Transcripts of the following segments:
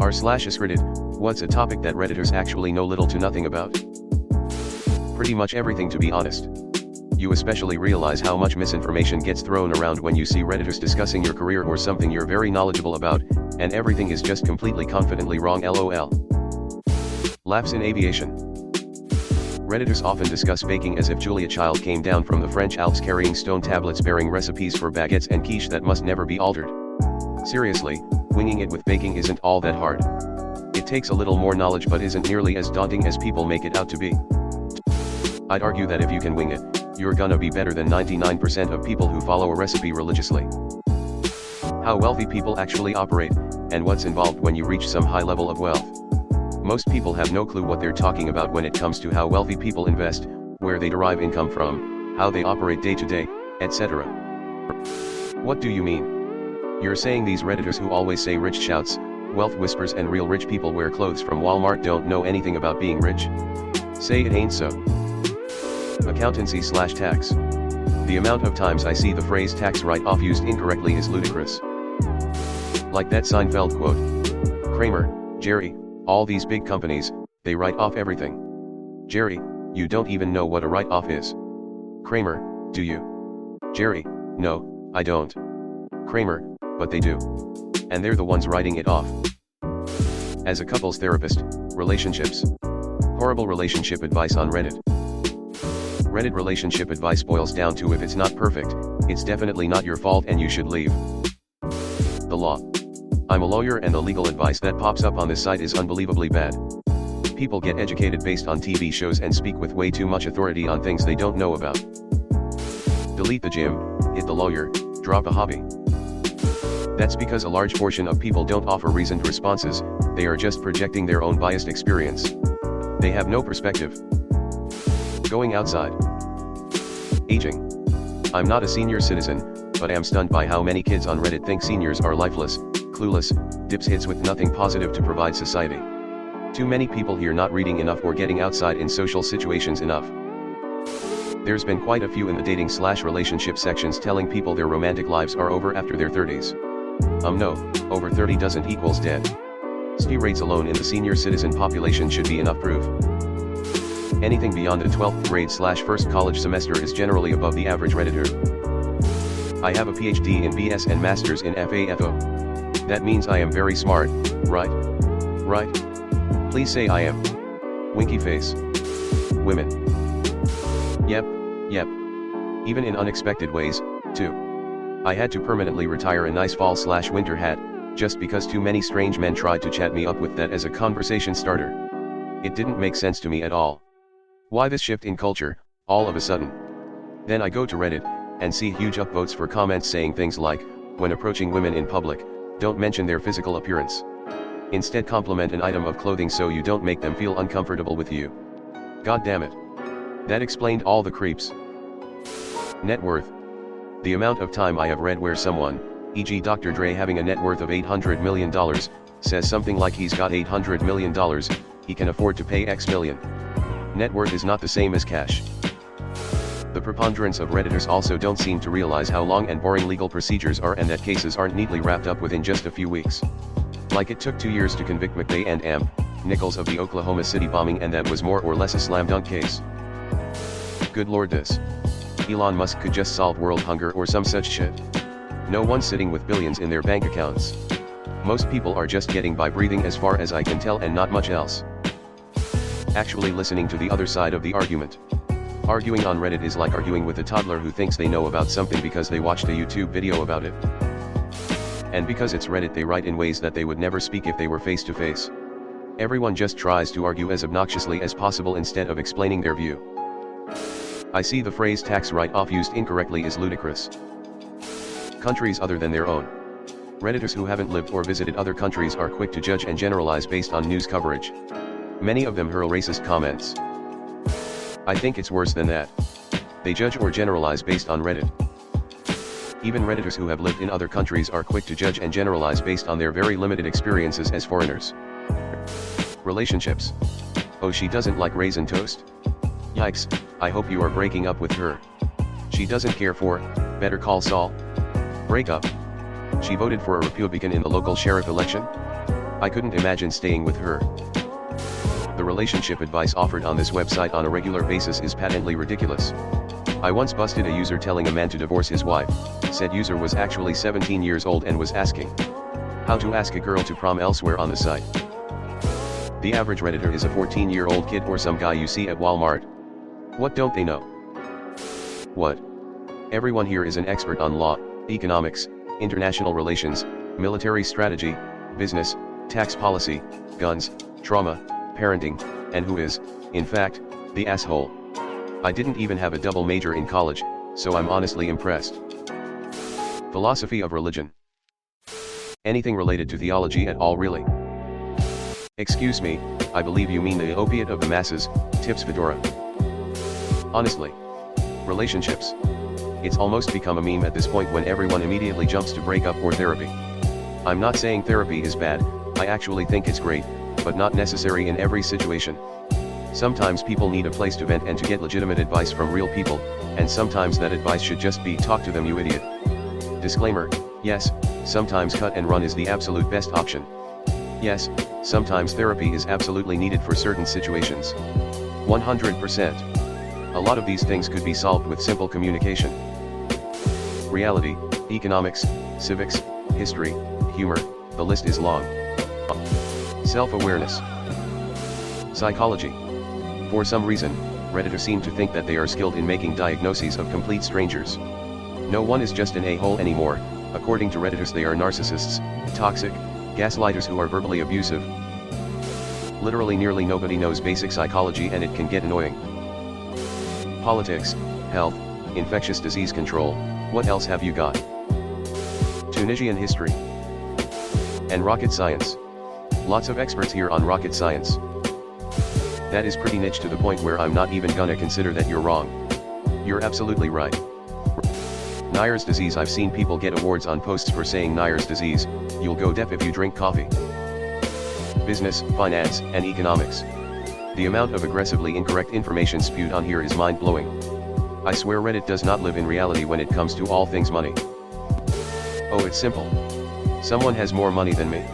r/askreddit, what's a topic that Redditors actually know little to nothing about? Pretty much everything, to be honest. You especially realize how much misinformation gets thrown around when you see Redditors discussing your career or something you're very knowledgeable about, and everything is just completely confidently wrong, lol. Laughs in aviation. Redditors often discuss baking as if Julia Child came down from the French Alps carrying stone tablets bearing recipes for baguettes and quiche that must never be altered. Seriously, winging it with baking isn't all that hard. It takes a little more knowledge but isn't nearly as daunting as people make it out to be. I'd argue that if you can wing it, you're gonna be better than 99% of people who follow a recipe religiously. How wealthy people actually operate, and what's involved when you reach some high level of wealth. Most people have no clue what they're talking about when it comes to how wealthy people invest, where they derive income from, how they operate day to day, etc. What do you mean? You're saying these Redditors who always say rich shouts, wealth whispers and real rich people wear clothes from Walmart don't know anything about being rich? Say it ain't so. Accountancy/tax. The amount of times I see the phrase tax write-off used incorrectly is ludicrous. Like that Seinfeld quote. Kramer, Jerry, all these big companies, they write off everything. Jerry, you don't even know what a write-off is. Kramer, do you? Jerry, no, I don't. Kramer, but they do. And they're the ones writing it off. As a couples therapist, relationships. Horrible relationship advice on Reddit. Reddit relationship advice boils down to if it's not perfect, it's definitely not your fault and you should leave. The law. I'm a lawyer and the legal advice that pops up on this site is unbelievably bad. People get educated based on TV shows and speak with way too much authority on things they don't know about. Delete the gym, hit the lawyer, drop a hobby. That's because a large portion of people don't offer reasoned responses, they are just projecting their own biased experience. They have no perspective. Going outside. Aging. I'm not a senior citizen, but am stunned by how many kids on Reddit think seniors are lifeless, clueless, dipshits with nothing positive to provide society. Too many people here not reading enough or getting outside in social situations enough. There's been quite a few in the dating/relationship sections telling people their romantic lives are over after their 30s. No, over 30 doesn't equals dead. STI rates alone in the senior citizen population should be enough proof. Anything beyond a 12th grade/first college semester is generally above the average Redditor. I have a PhD in BS and Masters in FAFO. That means I am very smart, right? Right? Please say I am. Winky face. Women. Yep. Even in unexpected ways, too. I had to permanently retire a nice fall/winter hat, just because too many strange men tried to chat me up with that as a conversation starter. It didn't make sense to me at all. Why this shift in culture, all of a sudden? Then I go to Reddit, and see huge upvotes for comments saying things like, when approaching women in public, don't mention their physical appearance. Instead compliment an item of clothing so you don't make them feel uncomfortable with you. God damn it. That explained all the creeps. Net worth. The amount of time I have read where someone, e.g. Dr. Dre having a net worth of $800 million, says something like he's got $800 million, he can afford to pay X million. Net worth is not the same as cash. The preponderance of Redditors also don't seem to realize how long and boring legal procedures are and that cases aren't neatly wrapped up within just a few weeks. Like it took 2 years to convict McVeigh and Nichols of the Oklahoma City bombing, and that was more or less a slam dunk case. Good lord, this. Elon Musk could just solve world hunger or some such shit. No one's sitting with billions in their bank accounts. Most people are just getting by breathing as far as I can tell and not much else. Actually listening to the other side of the argument. Arguing on Reddit is like arguing with a toddler who thinks they know about something because they watched a YouTube video about it. And because it's Reddit, they write in ways that they would never speak if they were face to face. Everyone just tries to argue as obnoxiously as possible instead of explaining their view. I see the phrase tax write-off used incorrectly is ludicrous. Countries other than their own. Redditors who haven't lived or visited other countries are quick to judge and generalize based on news coverage. Many of them hurl racist comments. I think it's worse than that. They judge or generalize based on Reddit. Even Redditors who have lived in other countries are quick to judge and generalize based on their very limited experiences as foreigners. Relationships. Oh, she doesn't like raisin toast? Yikes, I hope you are breaking up with her. She doesn't care for Better Call Saul? Break up. She voted for a Republican in the local sheriff election? I couldn't imagine staying with her. The relationship advice offered on this website on a regular basis is patently ridiculous. I once busted a user telling a man to divorce his wife. Said user was actually 17 years old and was asking how to ask a girl to prom elsewhere on the site. The average Redditor is a 14-year-old kid or some guy you see at Walmart. What don't they know? What? Everyone here is an expert on law, economics, international relations, military strategy, business, tax policy, guns, trauma, parenting, and who is, in fact, the asshole. I didn't even have a double major in college, so I'm honestly impressed. Philosophy of religion. Anything related to theology at all, really? Excuse me, I believe you mean the opiate of the masses, tips fedora. Honestly. Relationships. It's almost become a meme at this point when everyone immediately jumps to breakup or therapy. I'm not saying therapy is bad, I actually think it's great, but not necessary in every situation. Sometimes people need a place to vent and to get legitimate advice from real people, and sometimes that advice should just be talk to them, you idiot. Disclaimer, yes, sometimes cut and run is the absolute best option. Yes, sometimes therapy is absolutely needed for certain situations. 100%. A lot of these things could be solved with simple communication. Reality, economics, civics, history, humor, the list is long. Self-awareness. Psychology. For some reason, Redditors seem to think that they are skilled in making diagnoses of complete strangers. No one is just an a-hole anymore. According to Redditors, they are narcissists, toxic, gaslighters who are verbally abusive. Literally nearly nobody knows basic psychology and it can get annoying. Politics, health, infectious disease control, what else have you got? Tunisian history. And rocket science. Lots of experts here on rocket science. That is pretty niche to the point where I'm not even gonna consider that you're wrong. You're absolutely right. Nyre's disease. I've seen people get awards on posts for saying Nyre's disease, you'll go deaf if you drink coffee. Business, finance, and economics. The amount of aggressively incorrect information spewed on here is mind-blowing. I swear Reddit does not live in reality when it comes to all things money. Oh, it's simple. Someone has more money than me.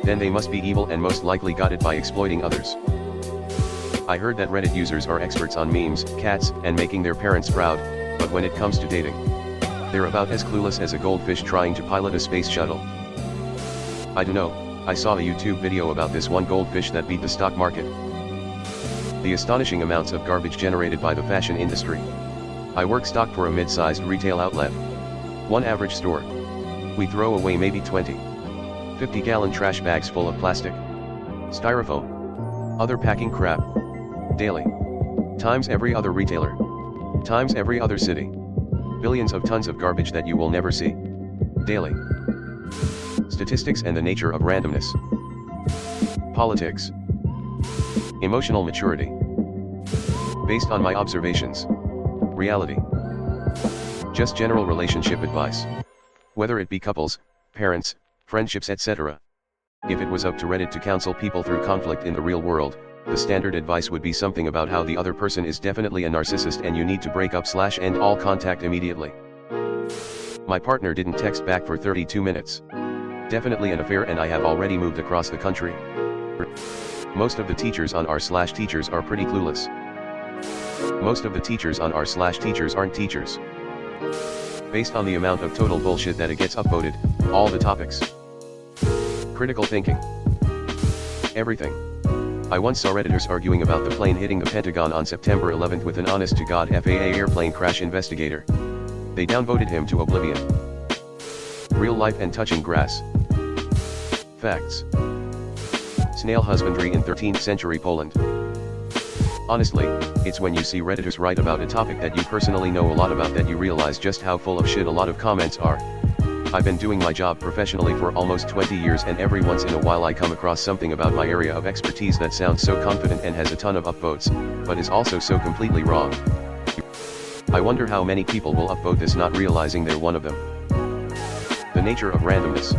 Then they must be evil and most likely got it by exploiting others. I heard that Reddit users are experts on memes, cats, and making their parents proud, but when it comes to dating, they're about as clueless as a goldfish trying to pilot a space shuttle. I don't know, I saw a YouTube video about this one goldfish that beat the stock market. The astonishing amounts of garbage generated by the fashion industry. I work stock for a mid-sized retail outlet. One average store. We throw away maybe 20, 50-gallon trash bags full of plastic, styrofoam, other packing crap, daily. Times every other retailer. Times every other city. Billions of tons of garbage that you will never see. Daily. Statistics and the nature of randomness. Politics. Emotional maturity. Based on my observations. Reality. Just general relationship advice. Whether it be couples, parents, friendships, etc. If it was up to Reddit to counsel people through conflict in the real world, the standard advice would be something about how the other person is definitely a narcissist and you need to break up / end all contact immediately. My partner didn't text back for 32 minutes. Definitely an affair and I have already moved across the country. Most of the teachers on r/teachers are pretty clueless. Most of the teachers on r/teachers aren't teachers. Based on the amount of total bullshit that it gets upvoted, all the topics. Critical thinking. Everything. I once saw Redditors arguing about the plane hitting the Pentagon on September 11th with an honest-to-God FAA airplane crash investigator. They downvoted him to oblivion. Real life and touching grass. Facts. Snail husbandry in 13th century Poland. Honestly, it's when you see Redditors write about a topic that you personally know a lot about that you realize just how full of shit a lot of comments are. I've been doing my job professionally for almost 20 years and every once in a while I come across something about my area of expertise that sounds so confident and has a ton of upvotes, but is also so completely wrong. I wonder how many people will upvote this not realizing they're one of them. The nature of randomness.